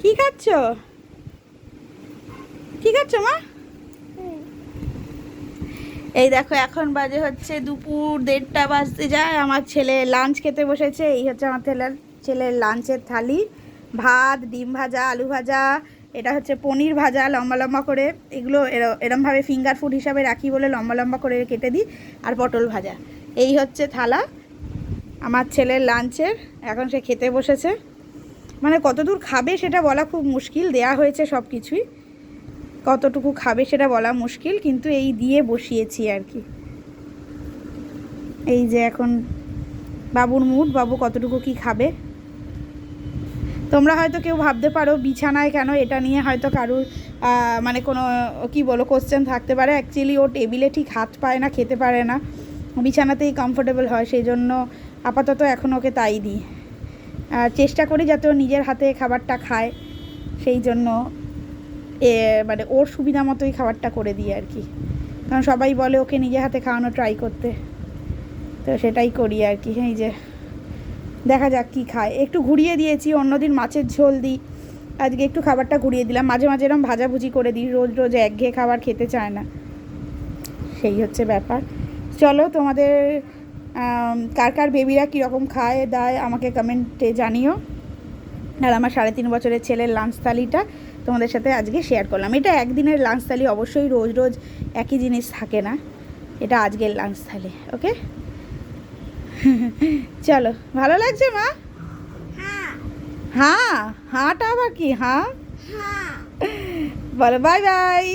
কি খাচ্ছ? কি খাচ্ছ মা? এই দেখো এখন বাজে হচ্ছে দুপুর 1:30 বাজতে যায়। আমার ছেলে লাঞ্চ খেতে বসেছে। এই হচ্ছে আমার ছেলের লাঞ্চের থালি। ভাত, ডিম ভাজা, আলু ভাজা, এটা হচ্ছে পনির ভাজা লম্বা লম্বা করে। এগুলো এরমভাবে ফিঙ্গার ফুড হিসাবে রাখি বলে লম্বা লম্বা করে কেটে দিই। আর পটল ভাজা। এই হচ্ছে থালা আমার ছেলের লাঞ্চের। এখন সে খেতে বসেছে। মানে কতদূর খাবে সেটা বলা খুব মুশকিল। দেয়া হয়েছে সব কিছুই, কতটুকু খাবে সেটা বলা মুশকিল, কিন্তু এই দিয়ে বসিয়েছি আর কি। এই যে এখন বাবুর মুড, বাবু কতটুকু কি খাবে। তোমরা হয়তো কেউ ভাবতে পারো বিছানায় কেন, এটা নিয়ে হয়তো কারুর মানে কোনো কি বলো কোশ্চেন থাকতে পারে। অ্যাকচুয়ালি ও টেবিলে ঠিক হাত পায় না, খেতে পারে না, বিছানাতেই কমফোর্টেবল হয়। সেই জন্য আপাতত এখন ওকে তাই দিই। চেষ্টা করি যাতে ও নিজের হাতে খাবারটা খায়, সেই জন্য মানে ওর সুবিধা মতোই খাবারটা করে দিই আর কি। কারণ সবাই বলে ওকে নিজে হাতে খাওয়ানো ট্রাই করতে, তো সেটাই করি আর কি। এই যে দেখা যাক কি খায়। একটু ঘুরিয়ে দিয়েছি, অন্যদিন মাছের ঝোল দিই, আজকে একটু খাবারটা ঘুরিয়ে দিলাম। মাঝে মাঝে এরকম ভাজাভুজি করে দিই, রোজ রোজ একঘেয়ে খাবার খেতে চায় না, সেই হচ্ছে ব্যাপার। চলো তোমাদের কার কার বেবিরা কীরকম খায় দায় আমাকে কমেন্টে জানিও। আর আমার 3.5 বছরের ছেলের লাঞ্চ থালিটা তোমাদের সাথে আজকে শেয়ার করলাম। এটা একদিনের লাঞ্চ থালি, অবশ্যই রোজ রোজ একই জিনিস থাকে না, এটা আজকের লাঞ্চ থালি। ওকে চলো, ভালো লাগছে মা? হ্যাঁ, হাঁটা আবার কি? হ্যাঁ বলো বাই বাই।